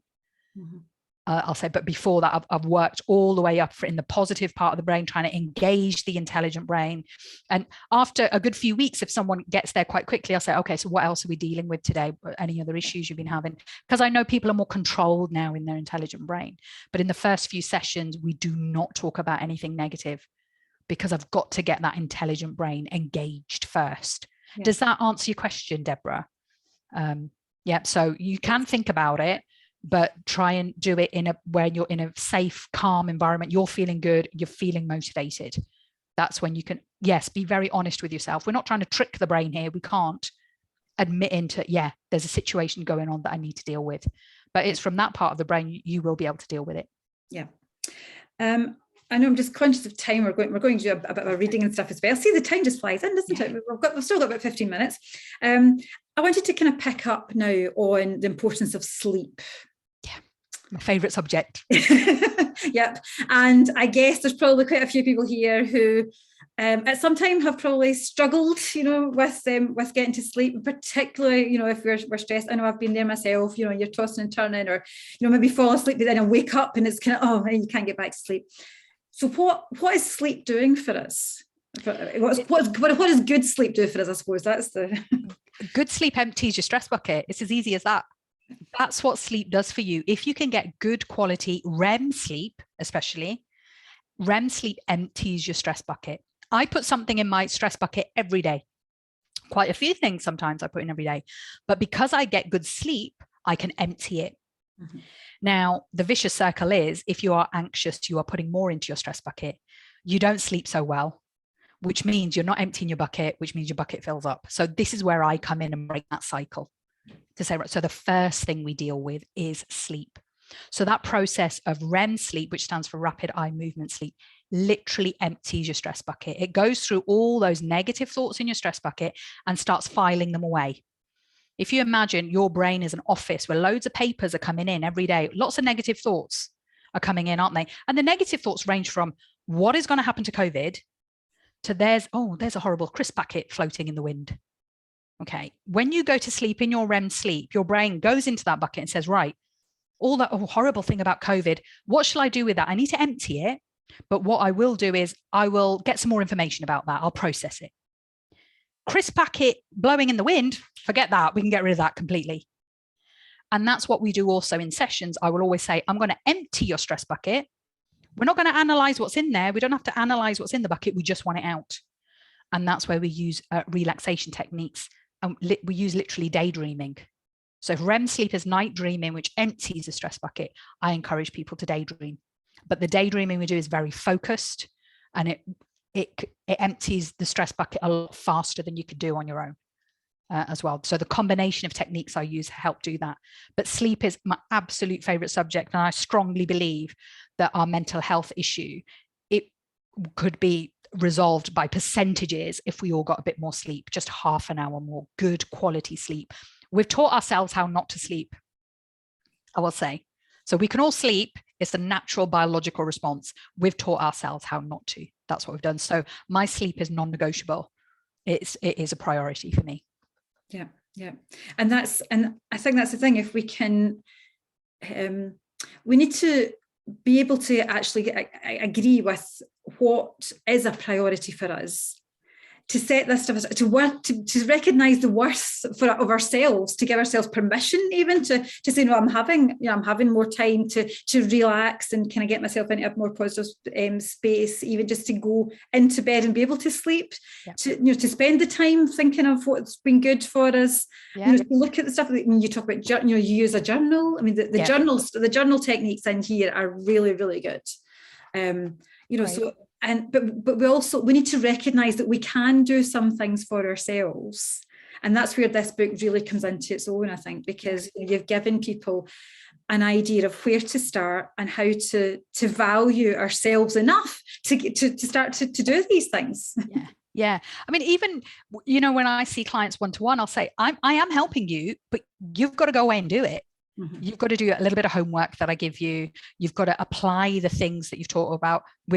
Speaker 2: Mm-hmm. I'll say, but before that, I've worked all the way up in the positive part of the brain, trying to engage the intelligent brain. And after a good few weeks, if someone gets there quite quickly, I'll say, okay, so what else are we dealing with today? Any other issues you've been having? Because I know people are more controlled now in their intelligent brain. But in the first few sessions, we do not talk about anything negative, because I've got to get that intelligent brain engaged first. Yeah. Does that answer your question, Deborah? Yeah, so you can think about it, but try and do it where you're in a safe, calm environment. You're feeling good. You're feeling motivated. That's when you can, yes, be very honest with yourself. We're not trying to trick the brain here. We can't admit into, yeah, there's a situation going on that I need to deal with. But it's from that part of the brain, you will be able to deal with it.
Speaker 1: Yeah. I know I'm just conscious of time. We're going to do a bit of a reading and stuff as well. See, the time just flies in, doesn't it? We've still got about 15 minutes. I wanted to kind of pick up now on the importance of sleep.
Speaker 2: My favourite subject.
Speaker 1: Yep. And I guess there's probably quite a few people here who at some time have probably struggled, you know, with getting to sleep, particularly, you know, if we're stressed. I know I've been there myself, you know, you're tossing and turning, or, you know, maybe fall asleep, but then I wake up and it's kind of, and you can't get back to sleep. So what is sleep doing for us? What does good sleep do for us? I suppose that's the
Speaker 2: good sleep empties your stress bucket. It's as easy as that. That's what sleep does for you. If you can get good quality REM sleep, especially, REM sleep empties your stress bucket. I put something in my stress bucket every day. Quite a few things sometimes I put in every day, but because I get good sleep, I can empty it. Mm-hmm. Now, the vicious circle is if you are anxious, you are putting more into your stress bucket. You don't sleep so well, which means you're not emptying your bucket, which means your bucket fills up. So this is where I come in and break that cycle to say, right, so the first thing we deal with is sleep. So that process of REM sleep, which stands for rapid eye movement sleep, literally empties your stress bucket. It goes through all those negative thoughts in your stress bucket and starts filing them away. If you imagine your brain is an office where loads of papers are coming in every day, lots of negative thoughts are coming in, aren't they? And the negative thoughts range from what is going to happen to COVID to there's a horrible crisp packet floating in the wind. Okay. When you go to sleep in your REM sleep, your brain goes into that bucket and says, right, all that horrible thing about COVID, what shall I do with that? I need to empty it. But what I will do is I will get some more information about that. I'll process it. Crisp packet blowing in the wind, forget that. We can get rid of that completely. And that's what we do also in sessions. I will always say, I'm going to empty your stress bucket. We're not going to analyze what's in there. We don't have to analyze what's in the bucket. We just want it out. And that's where we use relaxation techniques. And we use literally daydreaming. So if REM sleep is night dreaming, which empties the stress bucket, I encourage people to daydream. But the daydreaming we do is very focused, and it empties the stress bucket a lot faster than you could do on your own as well. So the combination of techniques I use help do that. But sleep is my absolute favorite subject. And I strongly believe that our mental health issue, it could be resolved by percentages if we all got a bit more sleep, just half an hour more good quality sleep. We've taught ourselves how not to sleep, I will say. So we can all sleep. It's a natural biological response. We've taught ourselves how not to. That's what we've done. So my sleep is non-negotiable. It is a priority for me.
Speaker 1: Yeah, yeah. And I think that's the thing. If we can, we need to be able to actually agree with what is a priority for us, to set this stuff, to work, to recognize the worth of ourselves, to give ourselves permission even to say, no, I'm having more time to relax and kind of get myself into a more positive space, even just to go into bed and be able to sleep, to spend the time thinking of what's been good for us, to look at the stuff that when you talk about, you use a journal. I mean, the journal techniques in here are really, really good. Right. So. But we need to recognize that we can do some things for ourselves. And that's where this book really comes into its own, I think, because you've given people an idea of where to start and how to value ourselves enough to start to do these things.
Speaker 2: Yeah. I mean, even, when I see clients one-to-one, I'll say, I am helping you, but you've got to go away and do it. Mm-hmm. You've got to do a little bit of homework that I give you. You've got to apply the things that we've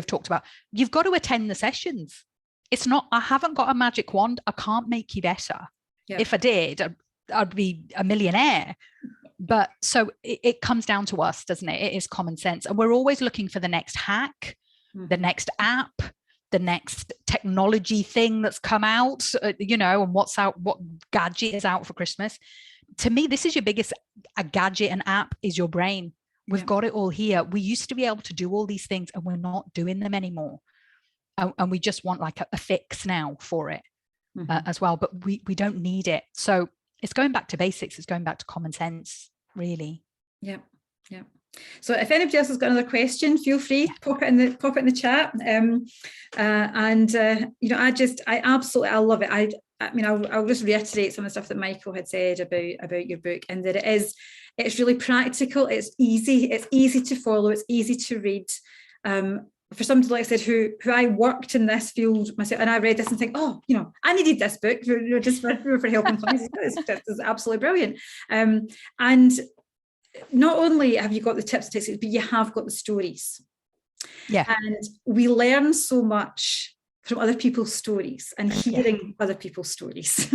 Speaker 2: talked about. You've got to attend the sessions. It's not, I haven't got a magic wand. I can't make you better. Yeah. If I did, I'd be a millionaire. But so it comes down to us, doesn't it? It is common sense. And we're always looking for the next hack, the next app, the next technology thing that's come out, and what's out, what gadget is out for Christmas. To me, this is your biggest gadget and app is your brain. We've got it all here. We used to be able to do all these things and we're not doing them anymore. And we just want like a fix now for it as well. But we don't need it. So it's going back to basics. It's going back to common sense, really. Yeah.
Speaker 1: Yeah. So if anybody else has got another question, feel free, pop it in the chat. I absolutely love it. I mean, I'll just reiterate some of the stuff that Michael had said about your book, and that it's really practical. It's easy to follow. It's easy to read. For somebody, like I said, who I worked in this field myself, and I read this and think, I needed this book just for helping clients. This is absolutely brilliant. And not only have you got the tips and techniques, but you have got the stories. Yeah. And we learn so much from other people's stories and hearing other people's stories.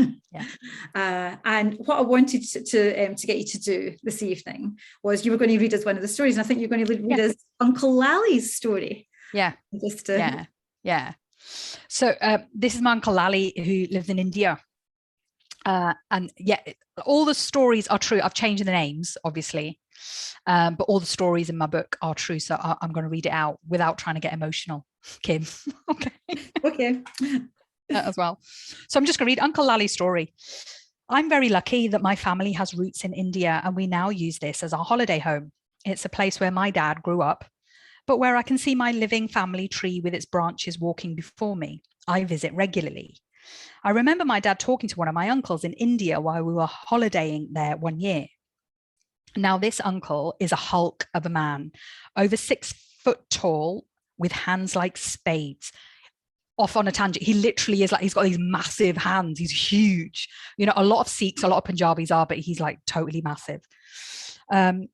Speaker 1: And what I wanted to get you to do this evening was you were going to read us one of the stories, and I think you're going to read us Uncle Lalli's story.
Speaker 2: Yeah. So this is my Uncle Lalli, who lives in India. And all the stories are true. I've changed the names, obviously, but all the stories in my book are true. So I'm going to read it out without trying to get emotional, Kim. Okay.
Speaker 1: Okay.
Speaker 2: As well. So I'm just going to read Uncle Lalli's story. I'm very lucky that my family has roots in India, and we now use this as our holiday home. It's a place where my dad grew up, but where I can see my living family tree with its branches walking before me. I visit regularly. I remember my dad talking to one of my uncles in India while we were holidaying there one year. Now, this uncle is a hulk of a man, over 6 foot tall, with hands like spades. Off on a tangent, he literally is like, he's got these massive hands. He's huge. You know, a lot of Sikhs, a lot of Punjabis are, but he's like totally massive.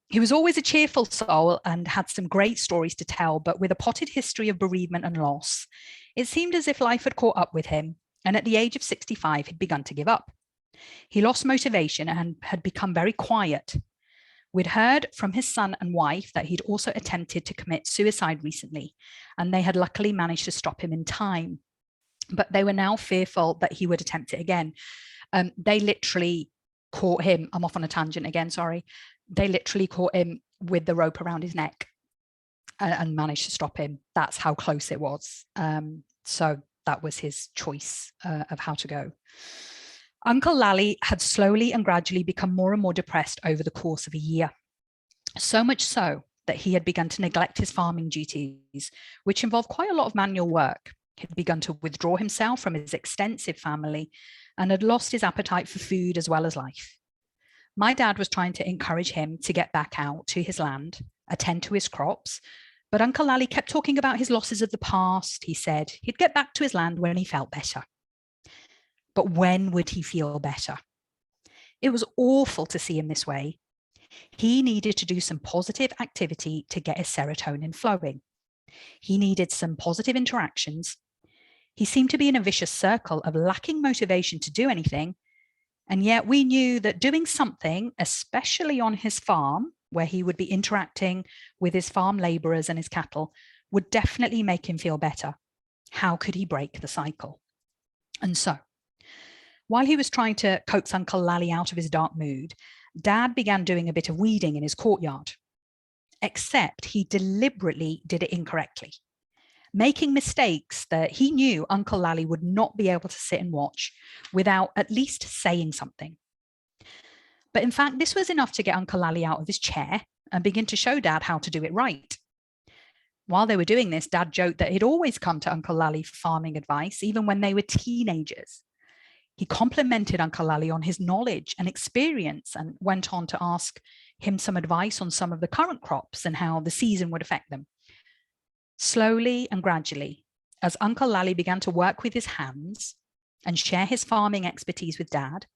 Speaker 2: He was always a cheerful soul and had some great stories to tell, but with a potted history of bereavement and loss, it seemed as if life had caught up with him, and at the age of 65, he'd begun to give up. He lost motivation and had become very quiet. We'd heard from his son and wife that he'd also attempted to commit suicide recently, and they had luckily managed to stop him in time. But they were now fearful that he would attempt it again. They literally caught him. I'm off on a tangent again, sorry. They literally caught him with the rope around his neck and managed to stop him. That's how close it was. So that was his choice of how to go. Uncle Lalli had slowly and gradually become more and more depressed over the course of a year. So much so that he had begun to neglect his farming duties, which involved quite a lot of manual work. He'd begun to withdraw himself from his extensive family and had lost his appetite for food as well as life. My dad was trying to encourage him to get back out to his land, attend to his crops, but Uncle Lalli kept talking about his losses of the past. He said he'd get back to his land when he felt better. But when would he feel better? It was awful to see him this way. He needed to do some positive activity to get his serotonin flowing. He needed some positive interactions. He seemed to be in a vicious circle of lacking motivation to do anything. And yet we knew that doing something, especially on his farm, where he would be interacting with his farm laborers and his cattle, would definitely make him feel better. How could he break the cycle? And so, while he was trying to coax Uncle Lalli out of his dark mood, Dad began doing a bit of weeding in his courtyard. Except he deliberately did it incorrectly, making mistakes that he knew Uncle Lalli would not be able to sit and watch without at least saying something. But in fact, this was enough to get Uncle Lalli out of his chair and begin to show Dad how to do it right. While they were doing this, Dad joked that he'd always come to Uncle Lalli for farming advice, even when they were teenagers. He complimented Uncle Lalli on his knowledge and experience and went on to ask him some advice on some of the current crops and how the season would affect them. Slowly and gradually, as Uncle Lalli began to work with his hands and share his farming expertise with Dad,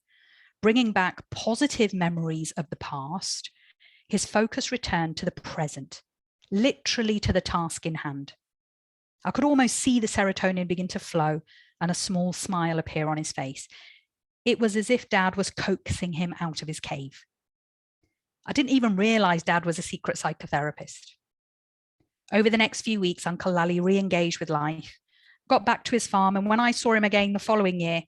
Speaker 2: bringing back positive memories of the past, his focus returned to the present, literally to the task in hand. I could almost see the serotonin begin to flow and a small smile appear on his face. It was as if Dad was coaxing him out of his cave. I didn't even realize Dad was a secret psychotherapist. Over the next few weeks, Uncle Lalli re-engaged with life, got back to his farm, and when I saw him again the following year,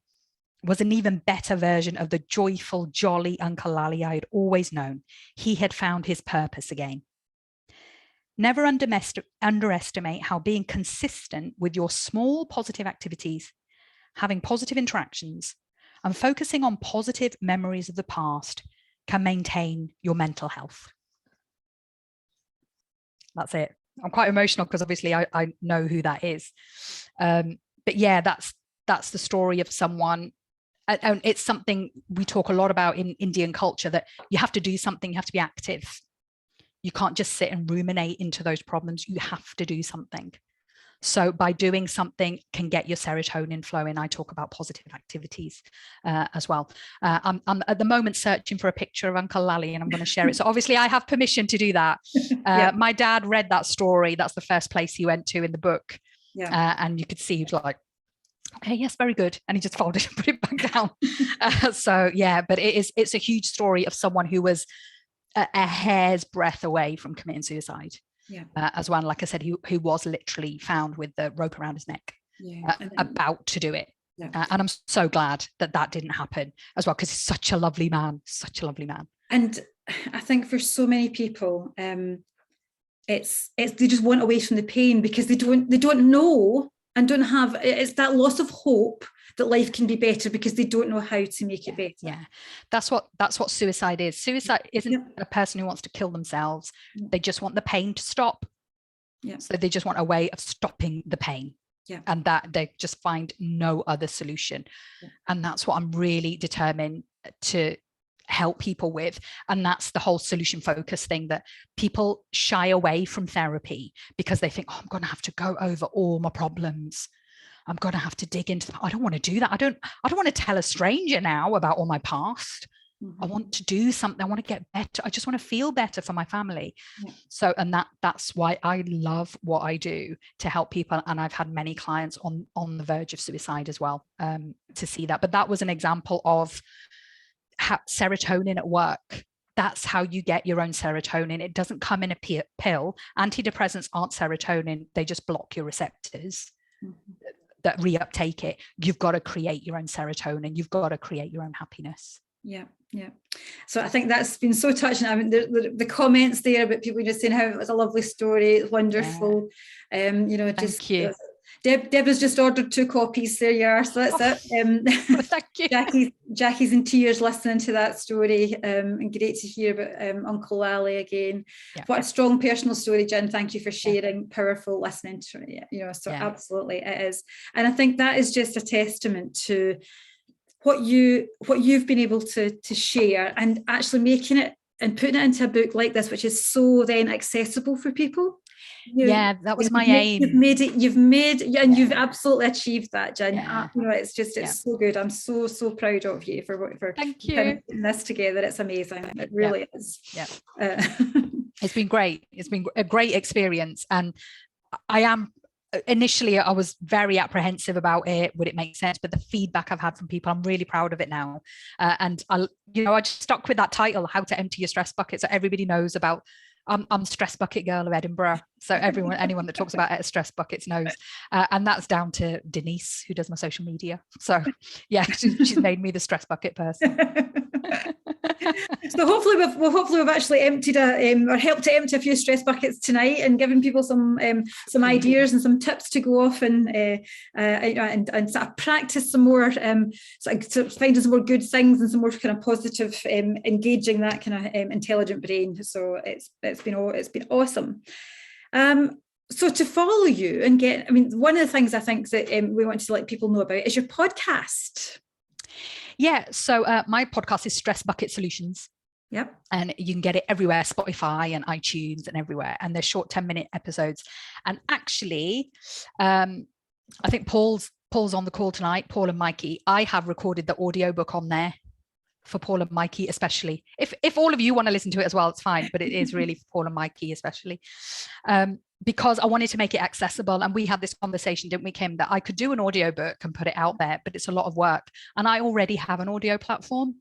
Speaker 2: was an even better version of the joyful, jolly Uncle Lalli I had always known. He had found his purpose again. Never underestimate how being consistent with your small positive activities, having positive interactions, and focusing on positive memories of the past can maintain your mental health. That's it. I'm quite emotional because obviously I know who that is. But yeah, that's the story of someone. And it's something we talk a lot about in Indian culture, that you have to do something, you have to be active. You can't just sit and ruminate into those problems. You have to do something. So by doing something can get your serotonin flowing. I talk about positive activities as well. I'm at the moment searching for a picture of Uncle Lalli, and I'm going to share it. So obviously I have permission to do that. Yeah. My dad read that story. That's the first place he went to in the book. Yeah. And you could see he was like, okay, yes, very good. And he just folded and put it back down. So yeah, but it's a huge story of someone who was a hair's breadth away from committing suicide. Yeah. As well, like I said, who was literally found with the rope around his neck, about to do it. Yeah. And I'm so glad that didn't happen as well, because he's such a lovely man, such a lovely man.
Speaker 1: And I think for so many people, it's they just want away from the pain because they don't know and don't have, it's that loss of hope that life can be better because they don't know how to make it better.
Speaker 2: Yeah, that's what suicide is. Suicide isn't a person who wants to kill themselves. They just want the pain to stop.
Speaker 1: Yeah.
Speaker 2: So they just want a way of stopping the pain.
Speaker 1: Yeah.
Speaker 2: And that they just find no other solution. Yeah. And that's what I'm really determined to help people with. And that's the whole solution focus thing, that people shy away from therapy because they think, oh, I'm going to have to go over all my problems. I'm going to have to dig into that. I don't want to do that. I don't want to tell a stranger now about all my past. I want to do something. I want to get better. I just want to feel better for my family. Yeah. So, and that's why I love what I do, to help people. And I've had many clients on the verge of suicide as well, to see that. But that was an example of serotonin at work. That's how you get your own serotonin. It doesn't come in a pill. Antidepressants aren't serotonin. They just block your receptors that reuptake it. You've got to create your own serotonin. You've got to create your own happiness.
Speaker 1: Yeah. Yeah. So I think that's been so touching. I mean, the comments there about people just saying how it was a lovely story. It's wonderful. Yeah. Just
Speaker 2: thank you.
Speaker 1: Deb has just ordered 2 copies. There you are. So that's it.
Speaker 2: Thank you.
Speaker 1: Jackie's in tears listening to that story. And great to hear about Uncle Lalli again. Yeah. What a strong personal story, Gin. Thank you for sharing. Yeah. Powerful listening to it. So absolutely it is. And I think that is just a testament to what you've been able to share, and actually making it and putting it into a book like this, which is so then accessible for people.
Speaker 2: That was my aim.
Speaker 1: You've absolutely achieved that, Gin. It's so good. I'm so proud of you for
Speaker 2: thank you
Speaker 1: putting this together. It's amazing. It really is.
Speaker 2: Yeah. It's been great. It's been a great experience, and initially I was very apprehensive about it. Would it make sense? But the feedback I've had from people, I'm really proud of it now. And I just stuck with that title, How to Empty Your Stress Bucket. So everybody knows about, I'm Stress Bucket Girl of Edinburgh. So anyone that talks about stress buckets knows. And that's down to Denise, who does my social media. So yeah, she's made me the stress bucket person.
Speaker 1: So hopefully we've actually emptied or helped to empty a few stress buckets tonight, and given people some ideas and some tips to go off and sort of practice some more, sort of finding some more good things and some more kind of positive, engaging that kind of intelligent brain. So it's been awesome. So to follow you and one of the things I think that we want to let people know about is your podcast.
Speaker 2: Yeah, so my podcast is Stress Bucket Solutions.
Speaker 1: Yep. And
Speaker 2: you can get it everywhere, Spotify and iTunes and everywhere. And they're short 10-minute episodes. And actually, I think Paul's on the call tonight, Paul and Mikey. I have recorded the audiobook on there for Paul and Mikey especially. If all of you want to listen to it as well, it's fine. But it is really for Paul and Mikey especially. Because I wanted to make it accessible. And we had this conversation, didn't we, Kim, that I could do an audiobook and put it out there, but it's a lot of work. And I already have an audio platform.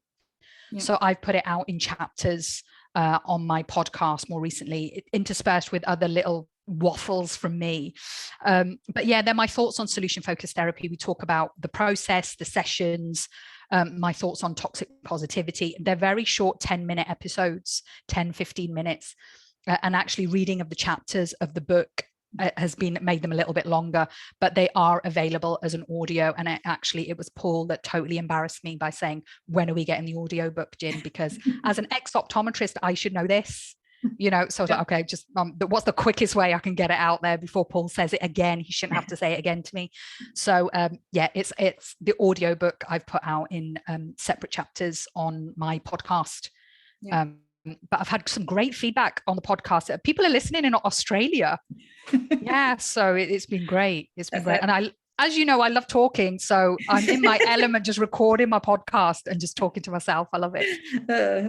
Speaker 2: Yeah. So I've put it out in chapters on my podcast more recently, interspersed with other little waffles from me. But yeah, they're my thoughts on solution-focused therapy. We talk about the process, the sessions, my thoughts on toxic positivity. They're very short 10-minute episodes, 10, 15 minutes. And actually reading of the chapters of the book has made them a little bit longer, but they are available as an audio. And it was Paul that totally embarrassed me by saying, when are we getting the audio book, Gin? Because as an ex-optometrist, I should know this, so I was like, okay, just what's the quickest way I can get it out there before Paul says it again? He shouldn't have to say it again to me. So it's the audio book I've put out in separate chapters on my podcast. Yeah. But I've had some great feedback on the podcast. People are listening in Australia. Yeah, so it's been great. It's been great. And as you know, I love talking. So I'm in my element, just recording my podcast and just talking to myself. I love it.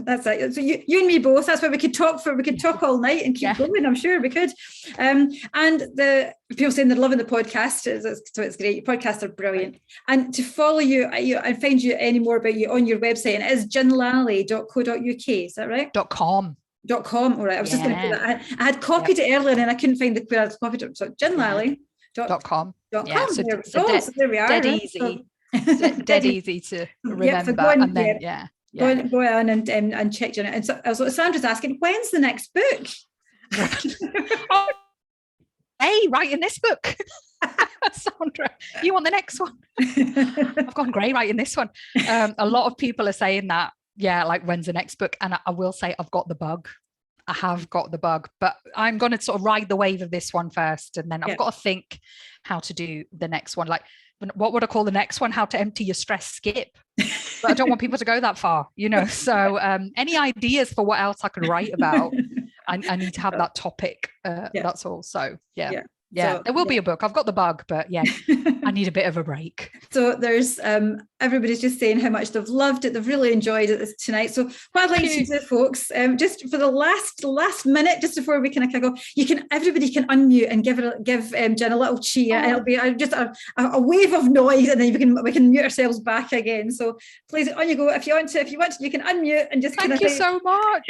Speaker 1: That's it. So you and me both. That's what we could talk for. We could talk all night and keep going. I'm sure we could. And the people saying they're loving the podcast. So it's great. Your podcasts are brilliant. And to follow you and find you any more about you on your website, and it is ginlalli.co.uk. Is that right?
Speaker 2: .com.
Speaker 1: .com. All right. I was just going to put that. I had copied it earlier and I couldn't find where I copied it. So ginlalli.com.
Speaker 2: Yeah, so
Speaker 1: there we are.
Speaker 2: Dead easy. Dead easy to remember.
Speaker 1: Go on and check on it. And so Sandra's asking, when's the next book?
Speaker 2: Hey, writing this book. Sandra, you want the next one? I've gone grey writing this one. A lot of people are saying that, yeah, like when's the next book? And I will say I've got the bug. I have got the bug, but I'm going to sort of ride the wave of this one first, and then I've got to think how to do the next one. Like, what would I call the next one? How to empty your stress skip. But I don't want people to go that far, you know. So any ideas for what else I could write about? I need to have that topic. That's all. So so, there will be a book. I've got the bug, but I need a bit of a break.
Speaker 1: So there's everybody's just saying how much they've loved it. They've really enjoyed it tonight. So what I'd like to do, folks, just for the last minute, just before we kind of go, everybody can unmute and give Jen a little cheer, and it'll be just a wave of noise, and then we can mute ourselves back again. So please, on you go. If you want to, you can unmute and just
Speaker 2: thank you so much.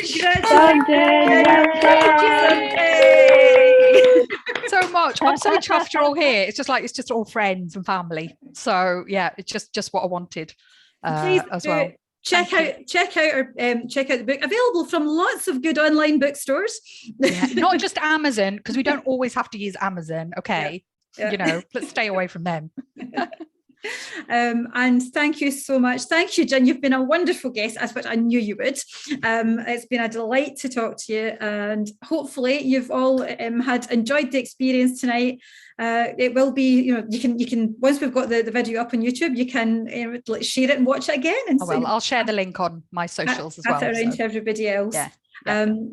Speaker 2: So much. I'm so chuffed you're all here. It's just all friends and family. So yeah, it's just what I wanted as well.
Speaker 1: Check out the book, available from lots of good online bookstores.
Speaker 2: Not just Amazon, because we don't always have to use Amazon. Okay, you know, let's stay away from them.
Speaker 1: And thank you so much. Thank you, Jen. You've been a wonderful guest, as what I knew you would. It's been a delight to talk to you, and hopefully you've all had enjoyed the experience tonight. It will be, you know, you can once we've got the video up on YouTube, you can share it and watch it again. And
Speaker 2: I'll share the link on my socials as well.
Speaker 1: Pass it around to everybody else.
Speaker 2: Yeah.
Speaker 1: So